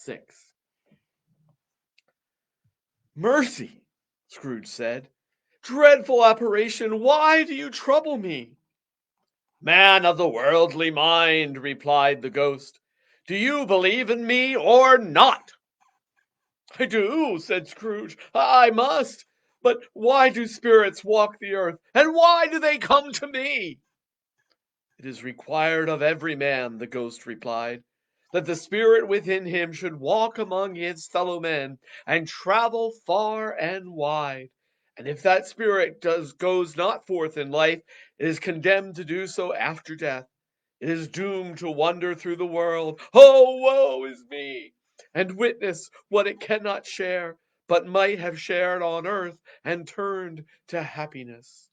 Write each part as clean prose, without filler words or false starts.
6. "Mercy!" Scrooge said. "Dreadful apparition, why do you trouble me?" "Man of the worldly mind," replied the ghost, "do you believe in me or not?" "I do," said Scrooge. "I must. But why do spirits walk the earth, and why do they come to me?" "It is required of every man," the ghost replied, "that the spirit within him should walk among his fellow men, and travel far and wide. And if that spirit goes not forth in life, it is condemned to do so after death. It is doomed to wander through the world, oh, woe is me! And witness what it cannot share, but might have shared on earth, and turned to happiness."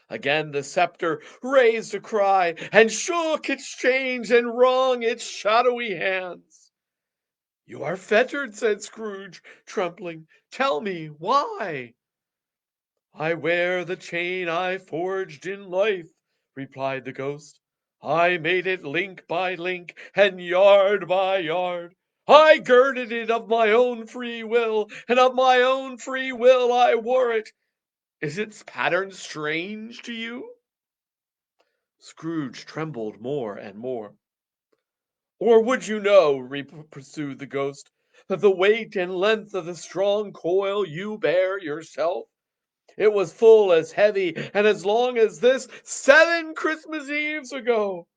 Again the scepter raised a cry, and shook its chains, and wrung its shadowy hands. "You are fettered," said Scrooge, trembling. "Tell me why?" "I wear the chain I forged in life," replied the ghost. "I made it link by link, and yard by yard. I girded it of my own free will, and of my own free will I wore it. Is its pattern strange to you?" Scrooge trembled more and more. "Or would you know," pursued the ghost, "that the weight and length of the strong coil you bear yourself? It was full as heavy and as long as this 7 Christmas Eves ago.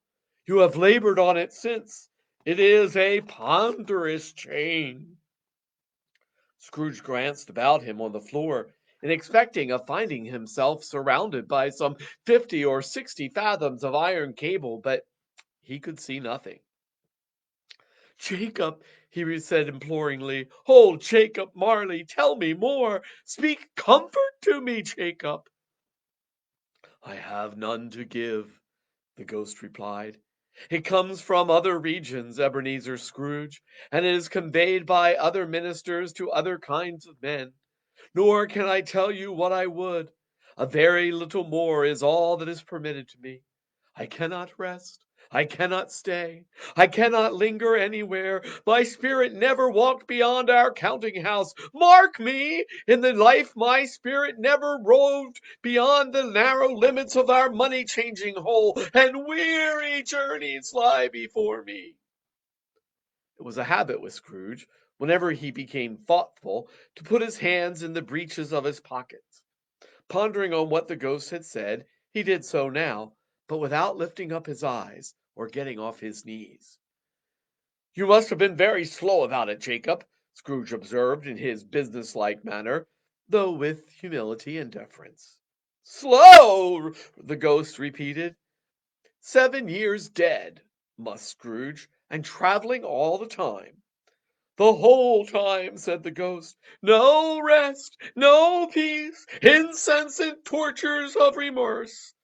You have labored on it since. It is a ponderous chain." Scrooge glanced about him on the floor, in expecting of finding himself surrounded by some 50 or 60 fathoms of iron cable, but he could see nothing. "Jacob," he said imploringly, "oh, Jacob Marley, tell me more. Speak comfort to me, Jacob." "I have none to give," the ghost replied. "It comes from other regions, Ebenezer Scrooge, and it is conveyed by other ministers to other kinds of men. Nor can I tell you what I would. A very little more is all that is permitted to me. I cannot rest. I cannot stay. I cannot linger anywhere. My spirit never walked beyond our counting house. Mark me! In the life my spirit never roved beyond the narrow limits of our money changing hole, and weary journeys lie before me." It was a habit with Scrooge, whenever he became thoughtful, to put his hands in the breeches of his pockets. Pondering on what the ghost had said, he did so now, but without lifting up his eyes or getting off his knees. "You must have been very slow about it, Jacob," Scrooge observed in his business-like manner, though with humility and deference. "Slow!" the ghost repeated. "7 years dead," musked Scrooge, "and traveling all the time." "The whole time," said the ghost. "No rest, no peace, insensate tortures of remorse."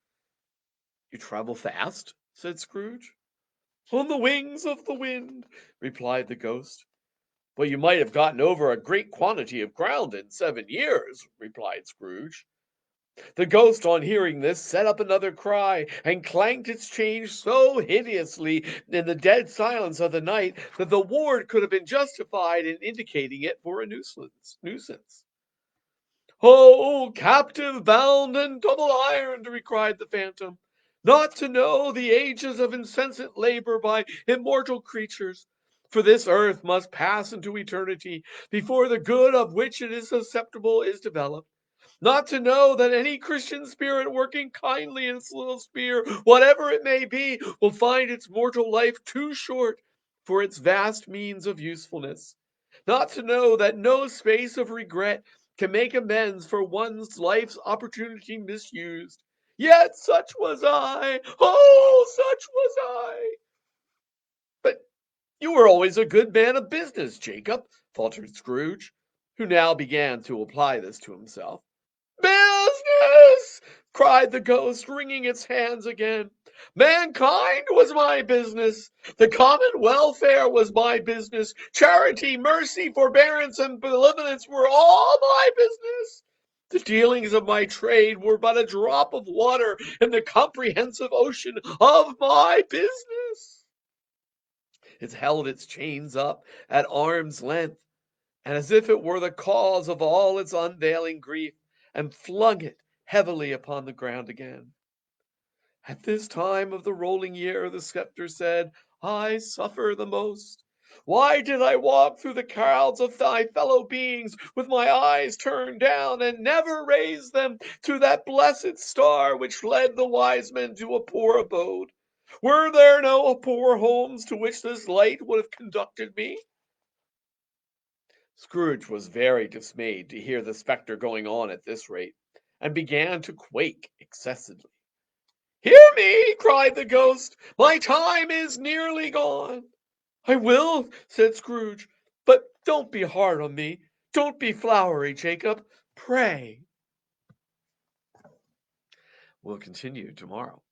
"You travel fast?" said Scrooge. "On the wings of the wind," replied the ghost. "But you might have gotten over a great quantity of ground in 7 years," replied Scrooge. The ghost, on hearing this, set up another cry, and clanked its chain so hideously in the dead silence of the night that the ward could have been justified in indicating it for a nuisance. "Oh, captive, bound, and double ironed!" cried the phantom, "not to know the ages of insensate labor by immortal creatures! For this earth must pass into eternity before the good of which it is susceptible is developed. Not to know that any Christian spirit working kindly in its little sphere, whatever it may be, will find its mortal life too short for its vast means of usefulness. Not to know that no space of regret can make amends for one's life's opportunity misused. Yet such was I! Oh, such was I!" "But you were always a good man of business, Jacob," faltered Scrooge, who now began to apply this to himself. "Business!" cried the ghost, wringing its hands again. "Mankind was my business. The common welfare was my business. Charity, mercy, forbearance, and benevolence were all my business. The dealings of my trade were but a drop of water in the comprehensive ocean of my business. It held its chains up at arm's length, and as if it were the cause of all its unveiling grief, and flung it heavily upon the ground again. At this time of the rolling year, the scepter said, I suffer the most. Why did I walk through the crowds of thy fellow beings with my eyes turned down, and never raise them to that blessed star which led the wise men to a poor abode? Were there no poor homes to which this light would have conducted me? Scrooge was very dismayed to hear the spectre going on at this rate, and began to quake excessively. "Hear me!" cried the Ghost. "My time is nearly gone." "I will," said Scrooge. "But don't be hard on me. Don't be flowery, Jacob. Pray." We'll continue tomorrow.